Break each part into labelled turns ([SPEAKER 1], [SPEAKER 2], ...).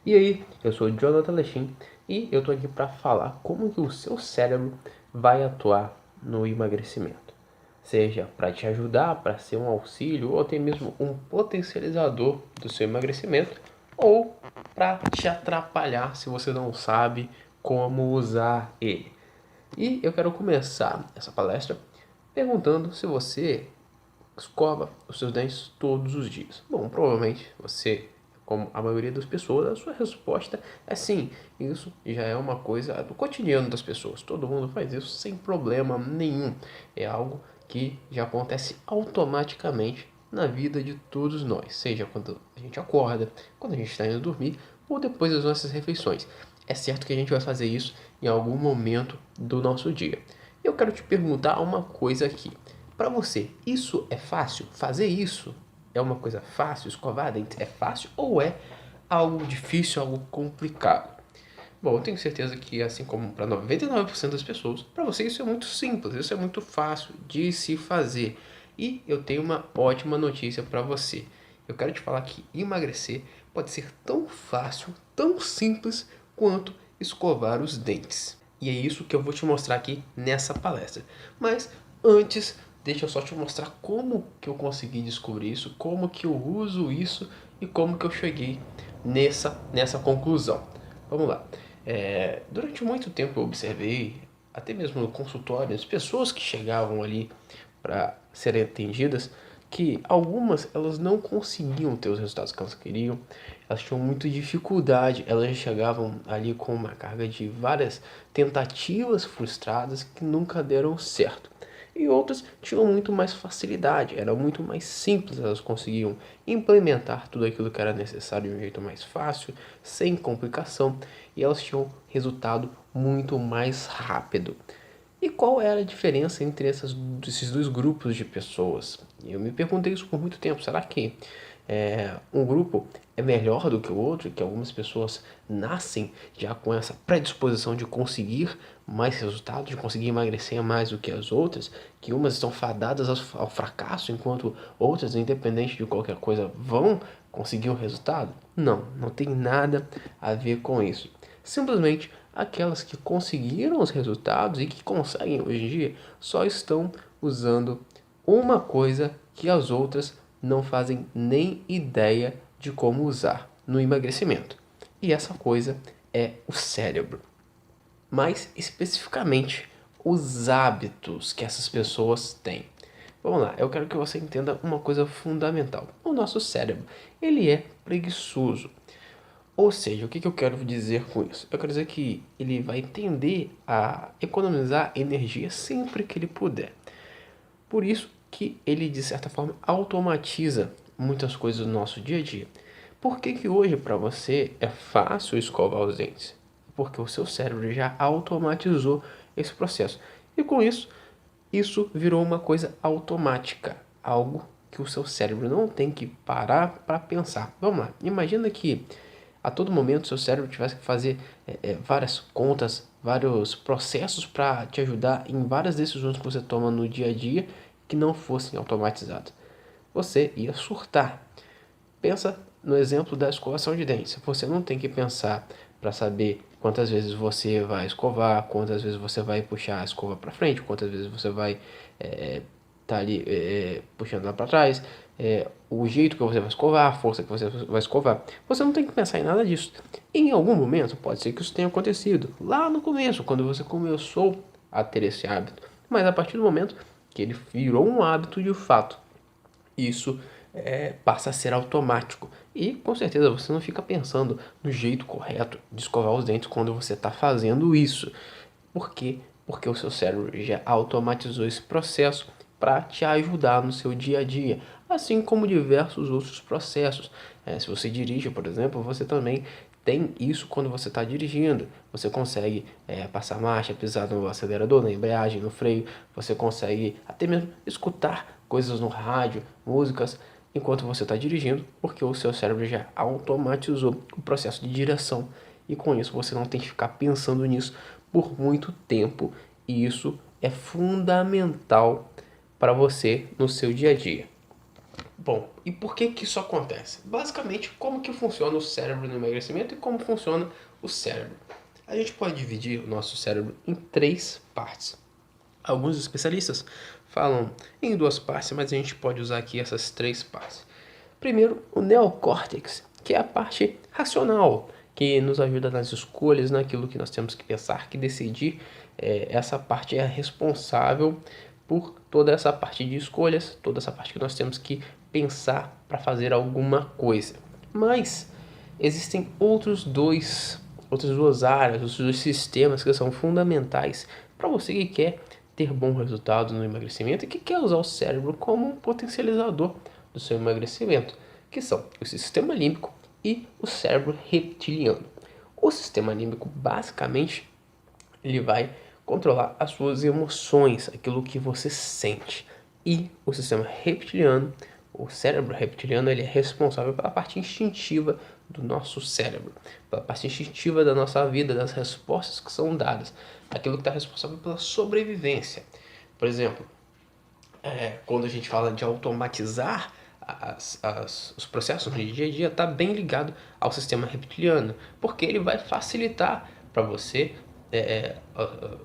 [SPEAKER 1] E aí, eu sou o Jonathan Lechim e eu tô aqui para falar como que o seu cérebro vai atuar no emagrecimento. Seja para te ajudar, para ser um auxílio ou até mesmo um potencializador do seu emagrecimento, ou para te atrapalhar se você não sabe como usar ele. E eu quero começar essa palestra perguntando se você escova os seus dentes todos os dias. Bom, provavelmente você, como a maioria das pessoas, a sua resposta é sim. Isso já é uma coisa do cotidiano das pessoas. Todo mundo faz isso sem problema nenhum. É algo que já acontece automaticamente na vida de todos nós, seja quando a gente acorda, quando a gente está indo dormir ou depois das nossas refeições. É certo que a gente vai fazer isso em algum momento do nosso dia. Eu quero te perguntar uma coisa aqui. Para você, isso é fácil? Fazer isso é uma coisa fácil? Escovar dentes é fácil ou é algo difícil, algo complicado? Bom, eu tenho certeza que, assim como para 99% das pessoas, para você isso é muito simples, isso é muito fácil de se fazer. E eu tenho uma ótima notícia para você. Eu quero te falar que emagrecer pode ser tão fácil, tão simples quanto escovar os dentes. E é isso que eu vou te mostrar aqui nessa palestra. Mas antes, deixa eu só te mostrar como que eu consegui descobrir isso, como que eu uso isso e como que eu cheguei nessa conclusão. Vamos lá. Durante muito tempo eu observei, até mesmo no consultório, as pessoas que chegavam ali para serem atendidas, que algumas elas não conseguiam ter os resultados que elas queriam, elas tinham muita dificuldade, elas chegavam ali com uma carga de várias tentativas frustradas que nunca deram certo. E outras tinham muito mais facilidade, era muito mais simples, elas conseguiam implementar tudo aquilo que era necessário de um jeito mais fácil, sem complicação, e elas tinham resultado muito mais rápido. E qual era a diferença entre esses dois grupos de pessoas? Eu me perguntei isso por muito tempo. Será que um grupo é melhor do que o outro? Que algumas pessoas nascem já com essa predisposição de conseguir mais resultados, de conseguir emagrecer mais do que as outras? Que umas estão fadadas ao fracasso, enquanto outras, independente de qualquer coisa, vão conseguir um resultado? Não, não tem nada a ver com isso. Simplesmente aquelas que conseguiram os resultados e que conseguem hoje em dia só estão usando uma coisa que as outras não fazem nem ideia de como usar no emagrecimento. E essa coisa é o cérebro. Mais especificamente, os hábitos que essas pessoas têm. Vamos lá, eu quero que você entenda uma coisa fundamental. O nosso cérebro, ele é preguiçoso. Ou seja, o que eu quero dizer com isso? Eu quero dizer que ele vai tender a economizar energia sempre que ele puder. Por isso que ele, de certa forma, automatiza muitas coisas do nosso dia a dia. Por que que hoje para você é fácil escovar os dentes? Porque o seu cérebro já automatizou esse processo. E com isso, isso virou uma coisa automática, algo que o seu cérebro não tem que parar para pensar. Vamos lá, imagina que a todo momento seu cérebro tivesse que fazer várias contas, vários processos para te ajudar em várias decisões que você toma no dia a dia que não fossem automatizadas. Você ia surtar. Pensa no exemplo da escovação de dentes. Você não tem que pensar para saber quantas vezes você vai escovar, quantas vezes você vai puxar a escova para frente, quantas vezes você vai tá ali puxando lá para trás, o jeito que você vai escovar, a força que você vai escovar. Você não tem que pensar em nada disso. Em algum momento, pode ser que isso tenha acontecido lá no começo, quando você começou a ter esse hábito. Mas a partir do momento que ele virou um hábito de fato, isso passa a ser automático. E com certeza você não fica pensando no jeito correto de escovar os dentes quando você está fazendo isso. Por quê? Porque o seu cérebro já automatizou esse processo para te ajudar no seu dia a dia, assim como diversos outros processos. Se você dirige, por exemplo, você também tem isso quando você está dirigindo. Você consegue passar marcha, pisar no acelerador, na embreagem, no freio. Você consegue até mesmo escutar coisas no rádio, músicas, enquanto você está dirigindo, porque o seu cérebro já automatizou o processo de direção. E com isso você não tem que ficar pensando nisso por muito tempo. E isso é fundamental para você no seu dia a dia. Bom, e por que que isso acontece? Basicamente, como que funciona o cérebro no emagrecimento e como funciona o cérebro. A gente pode dividir o nosso cérebro em 3 partes. Alguns especialistas falam em 2 partes, mas a gente pode usar aqui essas 3 partes. Primeiro, o neocórtex, que é a parte racional, que nos ajuda nas escolhas, naquilo que nós temos que pensar, que decidir. Essa parte é responsável por toda essa parte de escolhas, toda essa parte que nós temos que pensar para fazer alguma coisa. Mas existem outras duas áreas, outros dois sistemas que são fundamentais para você que quer ter bons resultados no emagrecimento e que quer usar o cérebro como um potencializador do seu emagrecimento, que são o sistema límbico e o cérebro reptiliano. O sistema límbico, basicamente, ele vai controlar as suas emoções, aquilo que você sente. E o sistema reptiliano, o cérebro reptiliano, ele é responsável pela parte instintiva do nosso cérebro, pela parte instintiva da nossa vida, das respostas que são dadas, aquilo que está responsável pela sobrevivência. Por exemplo, quando a gente fala de automatizar os processos no dia a dia, está bem ligado ao sistema reptiliano, porque ele vai facilitar para você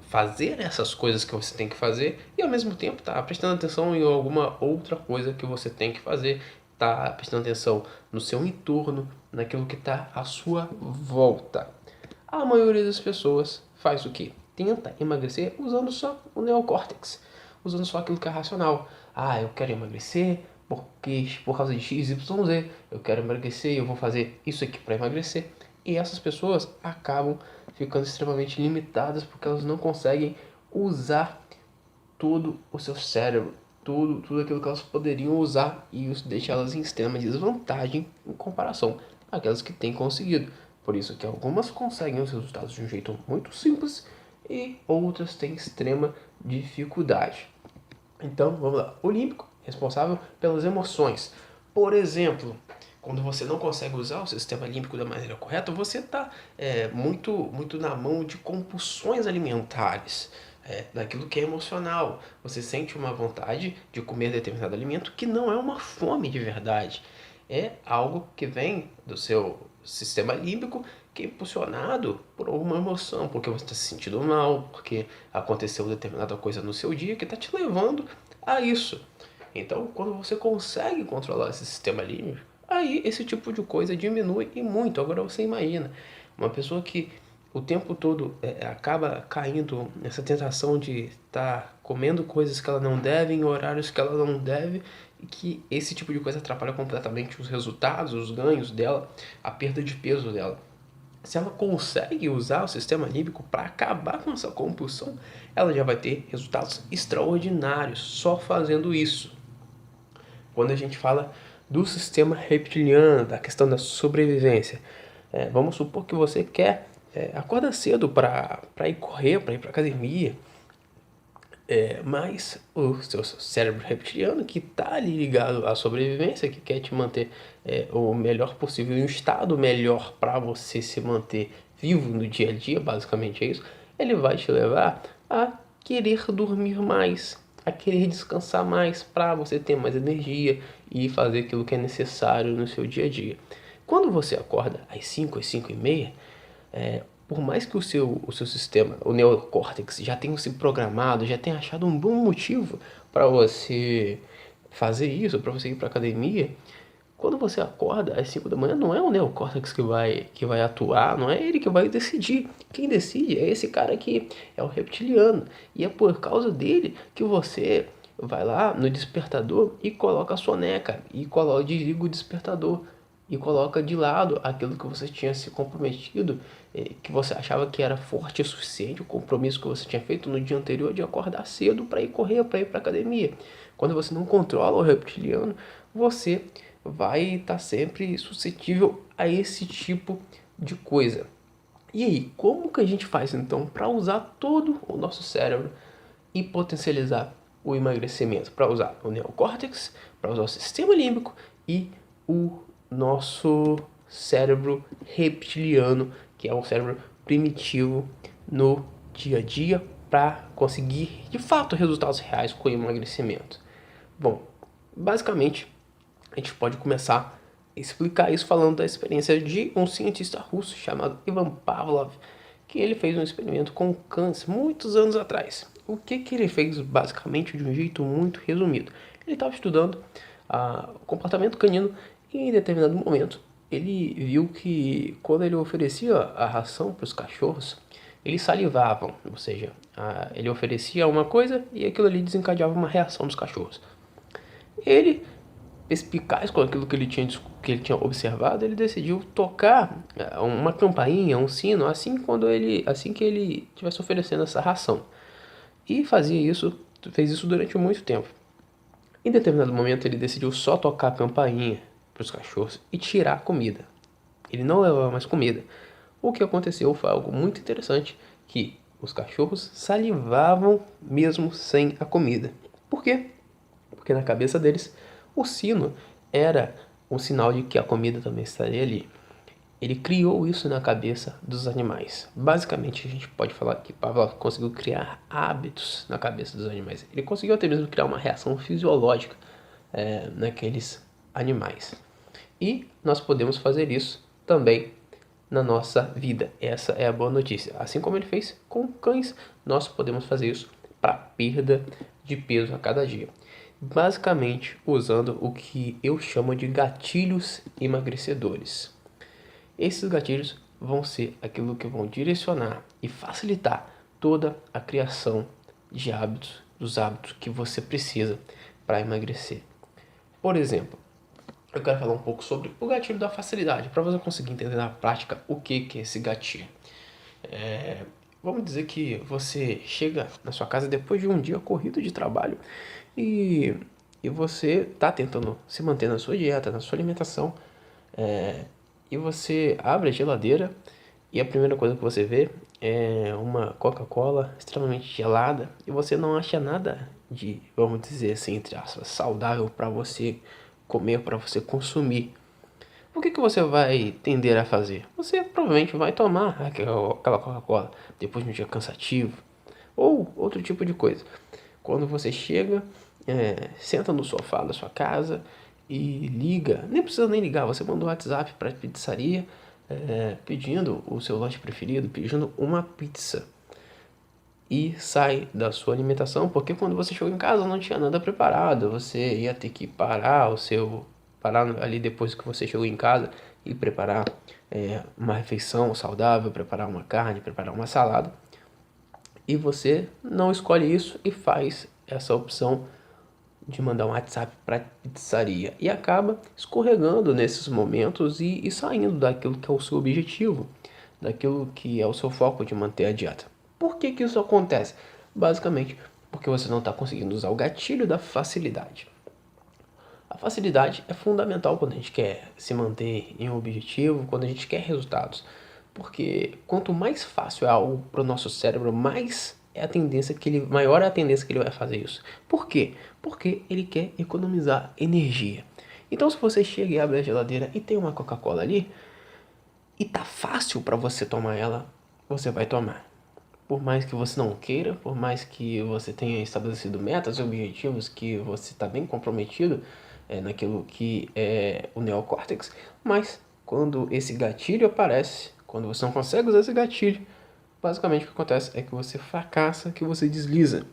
[SPEAKER 1] fazer essas coisas que você tem que fazer e ao mesmo tempo tá prestando atenção em alguma outra coisa que você tem que fazer, tá prestando atenção no seu entorno, naquilo que está à sua volta. A maioria das pessoas faz o quê? Tenta emagrecer usando só o neocórtex, usando só aquilo que é racional. Ah, eu quero emagrecer porque por causa de X, Y, Z, eu quero emagrecer e eu vou fazer isso aqui para emagrecer. E essas pessoas acabam ficando extremamente limitadas porque elas não conseguem usar todo o seu cérebro, tudo aquilo que elas poderiam usar, e isso deixa elas em extrema desvantagem em comparação àquelas que têm conseguido. Por isso que algumas conseguem os resultados de um jeito muito simples e outras têm extrema dificuldade. Então, vamos lá. O límbico, responsável pelas emoções. Por exemplo, quando você não consegue usar o sistema límbico da maneira correta, você está muito na mão de compulsões alimentares, daquilo que é emocional. Você sente uma vontade de comer determinado alimento que não é uma fome de verdade. É algo que vem do seu sistema límbico, que é impulsionado por alguma emoção, porque você está se sentindo mal, porque aconteceu determinada coisa no seu dia que está te levando a isso. Então, quando você consegue controlar esse sistema límbico, aí esse tipo de coisa diminui e muito. Agora você imagina uma pessoa que o tempo todo acaba caindo nessa tentação de estar comendo coisas que ela não deve, em horários que ela não deve, e que esse tipo de coisa atrapalha completamente os resultados, os ganhos dela, a perda de peso dela. Se ela consegue usar o sistema límbico para acabar com essa compulsão, ela já vai ter resultados extraordinários só fazendo isso. Quando a gente fala do sistema reptiliano, da questão da sobrevivência, vamos supor que você quer acordar cedo para ir correr, para ir para academia, mas o seu cérebro reptiliano, que está ali ligado à sobrevivência, que quer te manter o melhor possível, em um estado melhor para você se manter vivo no dia a dia, basicamente é isso, ele vai te levar a querer dormir mais, a querer descansar mais para você ter mais energia e fazer aquilo que é necessário no seu dia a dia. Quando você acorda às 5, às 5 e meia, por mais que o seu sistema, o neocórtex, já tenha se programado, já tenha achado um bom motivo para você fazer isso, para você ir para academia, quando você acorda às 5 da manhã, não é o neocórtex que vai atuar, não é ele que vai decidir. Quem decide é esse cara aqui, é o reptiliano. E é por causa dele que você vai lá no despertador e coloca a soneca, e desliga o despertador e coloca de lado aquilo que você tinha se comprometido, que você achava que era forte o suficiente, o compromisso que você tinha feito no dia anterior de acordar cedo para ir correr, para ir para academia. Quando você não controla o reptiliano, você vai estar sempre suscetível a esse tipo de coisa. E aí, como que a gente faz então para usar todo o nosso cérebro e potencializar o emagrecimento? Para usar o neocórtex, para usar o sistema límbico e o nosso cérebro reptiliano, que é um cérebro primitivo no dia a dia, para conseguir de fato resultados reais com o emagrecimento. Bom, basicamente gente pode começar a explicar isso falando da experiência de um cientista russo chamado Ivan Pavlov, que ele fez um experimento com cães muitos anos atrás. O que ele fez basicamente de um jeito muito resumido? Ele estava estudando o comportamento canino e em determinado momento ele viu que quando ele oferecia a ração para os cachorros, eles salivavam, ou seja, ele oferecia uma coisa e aquilo ali desencadeava uma reação dos cachorros. Ele, perspicaz com aquilo que ele tinha observado, ele decidiu tocar uma campainha, um sino, assim que ele estivesse oferecendo essa ração. E fez isso durante muito tempo. Em determinado momento ele decidiu só tocar a campainha para os cachorros e tirar a comida. Ele não levava mais comida. O que aconteceu foi algo muito interessante, que os cachorros salivavam mesmo sem a comida. Por quê? Porque na cabeça deles o sino era um sinal de que a comida também estaria ali. Ele criou isso na cabeça dos animais. Basicamente, a gente pode falar que Pavlov conseguiu criar hábitos na cabeça dos animais. Ele conseguiu até mesmo criar uma reação fisiológica naqueles animais. E nós podemos fazer isso também na nossa vida. Essa é a boa notícia. Assim como ele fez com cães, nós podemos fazer isso para perda de peso a cada dia. Basicamente usando o que eu chamo de gatilhos emagrecedores. Esses gatilhos vão ser aquilo que vão direcionar e facilitar toda a criação de hábitos, dos hábitos que você precisa para emagrecer. Por exemplo, eu quero falar um pouco sobre o gatilho da facilidade, para você conseguir entender na prática o que é esse gatilho. Vamos dizer que você chega na sua casa depois de um dia corrido de trabalho e você está tentando se manter na sua dieta, na sua alimentação, e você abre a geladeira e a primeira coisa que você vê é uma Coca-Cola extremamente gelada e você não acha nada de, vamos dizer assim, entre aspas, saudável para você comer, para você consumir. O que você vai tender a fazer? Você provavelmente vai tomar aquela Coca-Cola depois de um dia cansativo ou outro tipo de coisa. Quando você chega, senta no sofá da sua casa e liga, nem precisa nem ligar, você manda um WhatsApp para a pizzaria pedindo o seu lanche preferido, pedindo uma pizza. E sai da sua alimentação, porque quando você chegou em casa não tinha nada preparado, você ia ter que parar ali depois que você chegou em casa e preparar uma refeição saudável, preparar uma carne, preparar uma salada. E você não escolhe isso e faz essa opção de mandar um WhatsApp para pizzaria e acaba escorregando nesses momentos e saindo daquilo que é o seu objetivo, daquilo que é o seu foco de manter a dieta. Por que isso acontece? Basicamente porque você não está conseguindo usar o gatilho da facilidade. A facilidade é fundamental quando a gente quer se manter em um objetivo, quando a gente quer resultados. Porque quanto mais fácil é algo para o nosso cérebro, maior é a tendência que ele vai fazer isso. Por quê? Porque ele quer economizar energia. Então se você chega e abre a geladeira e tem uma Coca-Cola ali, e tá fácil para você tomar ela, você vai tomar. Por mais que você não queira, por mais que você tenha estabelecido metas e objetivos, que você está bem comprometido naquilo que é o neocórtex, mas quando esse gatilho aparece, quando você não consegue usar esse gatilho, basicamente o que acontece é que você fracassa, que você desliza.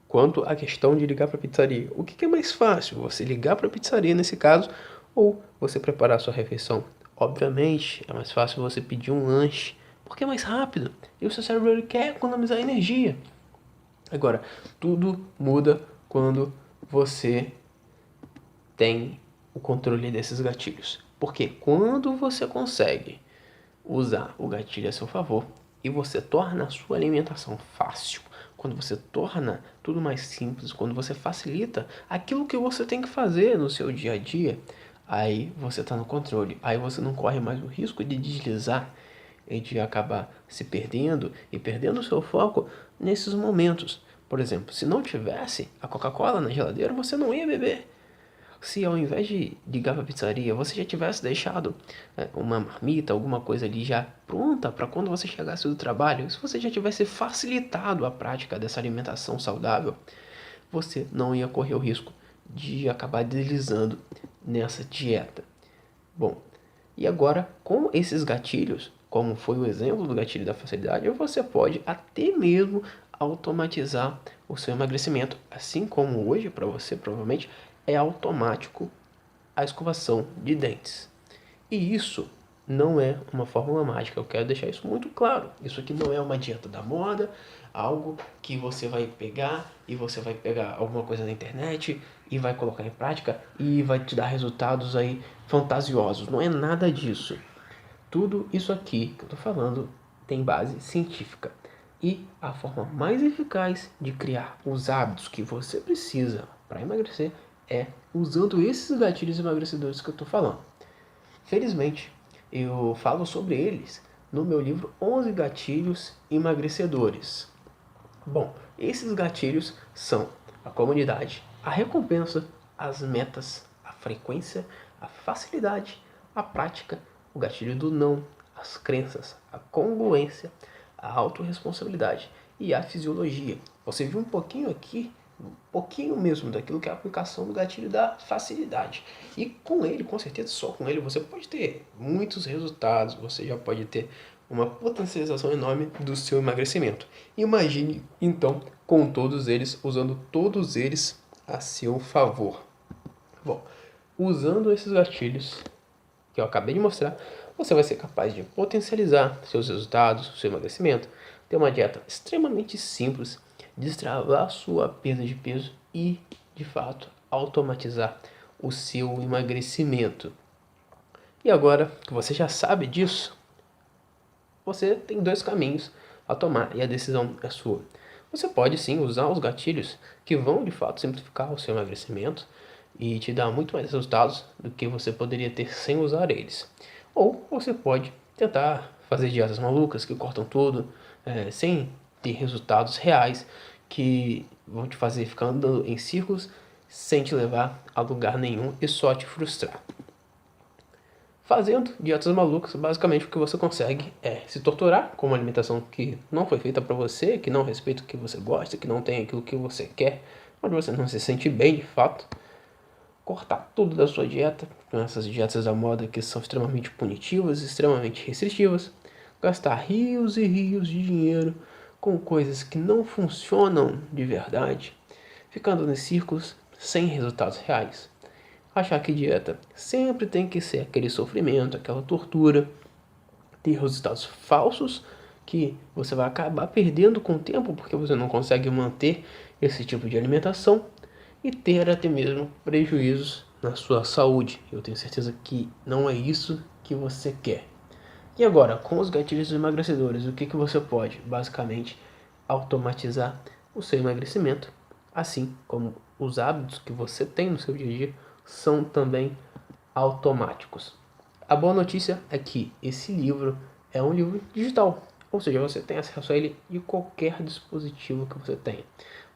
[SPEAKER 1] Quanto à questão de ligar para a pizzaria, o que é mais fácil? Você ligar para a pizzaria nesse caso ou você preparar a sua refeição? Obviamente é mais fácil você pedir um lanche, porque é mais rápido e o seu cérebro ele quer economizar energia. Agora, tudo muda quando você tem o controle desses gatilhos. Porque quando você consegue usar o gatilho a seu favor e você torna a sua alimentação fácil, quando você torna tudo mais simples, quando você facilita aquilo que você tem que fazer no seu dia a dia, aí você está no controle, aí você não corre mais o risco de deslizar e de acabar se perdendo e perdendo o seu foco nesses momentos. Por exemplo, se não tivesse a Coca-Cola na geladeira, você não ia beber. Se ao invés de ligar para a pizzaria, você já tivesse deixado uma marmita, alguma coisa ali já pronta para quando você chegasse do trabalho, se você já tivesse facilitado a prática dessa alimentação saudável, você não ia correr o risco de acabar deslizando nessa dieta. Bom, e agora com esses gatilhos, como foi o exemplo do gatilho da facilidade, você pode até mesmo automatizar o seu emagrecimento, assim como hoje para você provavelmente é automático a escovação de dentes. E isso não é uma fórmula mágica, eu quero deixar isso muito claro. Isso aqui não é uma dieta da moda, algo que você vai pegar e você vai pegar alguma coisa na internet e vai colocar em prática e vai te dar resultados aí fantasiosos. Não é nada disso. Tudo isso aqui que eu tô falando tem base científica. E a forma mais eficaz de criar os hábitos que você precisa para emagrecer é usando esses gatilhos emagrecedores que eu tô falando. Felizmente, eu falo sobre eles no meu livro 11 Gatilhos Emagrecedores. Bom, esses gatilhos são a comunidade, a recompensa, as metas, a frequência, a facilidade, a prática, o gatilho do não, as crenças, a congruência, a autorresponsabilidade e a fisiologia. Você viu um pouquinho aqui, um pouquinho mesmo daquilo que é a aplicação do gatilho da facilidade. E com ele, com certeza, só com ele, você pode ter muitos resultados, você já pode ter uma potencialização enorme do seu emagrecimento. Imagine, então, com todos eles, usando todos eles a seu favor. Bom, usando esses gatilhos que eu acabei de mostrar, você vai ser capaz de potencializar seus resultados, seu emagrecimento, ter uma dieta extremamente simples, destravar sua perda de peso e, de fato, automatizar o seu emagrecimento. E agora que você já sabe disso, você tem dois caminhos a tomar e a decisão é sua. Você pode sim usar os gatilhos que vão de fato simplificar o seu emagrecimento e te dar muito mais resultados do que você poderia ter sem usar eles. Ou você pode tentar fazer dietas malucas que cortam tudo, sem ter resultados reais que vão te fazer ficar andando em círculos sem te levar a lugar nenhum e só te frustrar. Fazendo dietas malucas, basicamente o que você consegue é se torturar com uma alimentação que não foi feita para você, que não respeita o que você gosta, que não tem aquilo que você quer, onde você não se sente bem de fato. Cortar tudo da sua dieta, com essas dietas da moda que são extremamente punitivas, extremamente restritivas. Gastar rios e rios de dinheiro com coisas que não funcionam de verdade, ficando em círculos sem resultados reais. Achar que dieta sempre tem que ser aquele sofrimento, aquela tortura, ter resultados falsos que você vai acabar perdendo com o tempo porque você não consegue manter esse tipo de alimentação e ter até mesmo prejuízos na sua saúde. Eu tenho certeza que não é isso que você quer. E agora, com os gatilhos emagrecedores, o que você pode? Basicamente, automatizar o seu emagrecimento, assim como os hábitos que você tem no seu dia a dia são também automáticos. A boa notícia é que esse livro é um livro digital, ou seja, você tem acesso a ele de qualquer dispositivo que você tenha.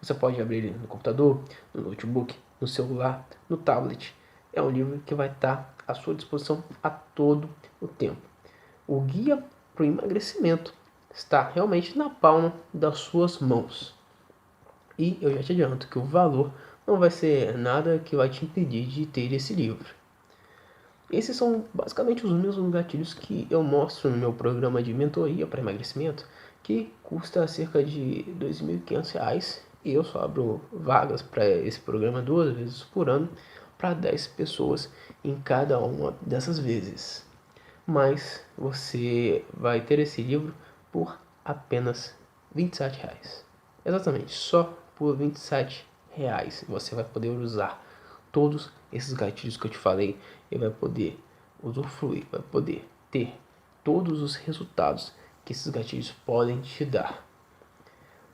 [SPEAKER 1] Você pode abrir ele no computador, no notebook, no celular, no tablet. É um livro que vai estar à sua disposição a todo o tempo. O guia para o emagrecimento está realmente na palma das suas mãos. E eu já te adianto que o valor não vai ser nada que vai te impedir de ter esse livro. Esses são basicamente os mesmos gatilhos que eu mostro no meu programa de mentoria para emagrecimento, que custa cerca de R$ 2.500 e eu só abro vagas para esse programa 2 vezes por ano para 10 pessoas em cada uma dessas vezes. Mas você vai ter esse livro por apenas R$ 27. Exatamente, só por R$ 27 você vai poder usar todos esses gatilhos que eu te falei e vai poder usufruir, vai poder ter todos os resultados que esses gatilhos podem te dar.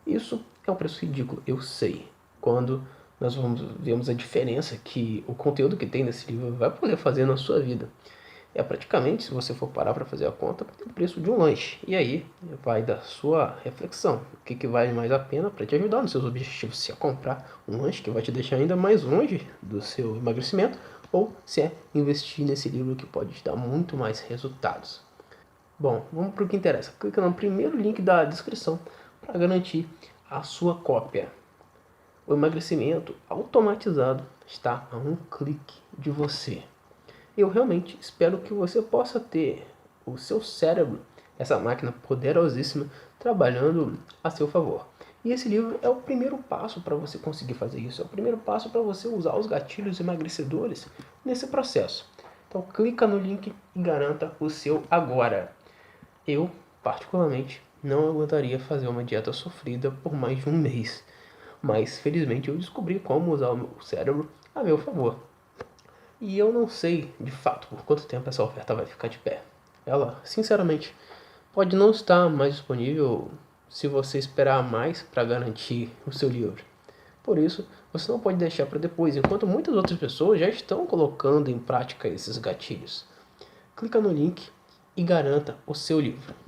[SPEAKER 1] Isso é um preço ridículo, eu sei. Quando nós vemos a diferença que o conteúdo que tem nesse livro vai poder fazer na sua vida. É praticamente, se você for parar para fazer a conta, o preço de um lanche. E aí vai da sua reflexão. O que vale mais a pena para te ajudar nos seus objetivos? Se é comprar um lanche que vai te deixar ainda mais longe do seu emagrecimento, ou se é investir nesse livro que pode te dar muito mais resultados. Bom, vamos para o que interessa. Clica no primeiro link da descrição para garantir a sua cópia. O emagrecimento automatizado está a um clique de você. Eu realmente espero que você possa ter o seu cérebro, essa máquina poderosíssima, trabalhando a seu favor. E esse livro é o primeiro passo para você conseguir fazer isso. É o primeiro passo para você usar os gatilhos emagrecedores nesse processo. Então clica no link e garanta o seu agora. Eu, particularmente, não aguentaria fazer uma dieta sofrida por mais de um mês. Mas felizmente eu descobri como usar o meu cérebro a meu favor. E eu não sei, de fato, por quanto tempo essa oferta vai ficar de pé. Ela, sinceramente, pode não estar mais disponível se você esperar mais para garantir o seu livro. Por isso, você não pode deixar para depois, enquanto muitas outras pessoas já estão colocando em prática esses gatilhos. Clica no link e garanta o seu livro.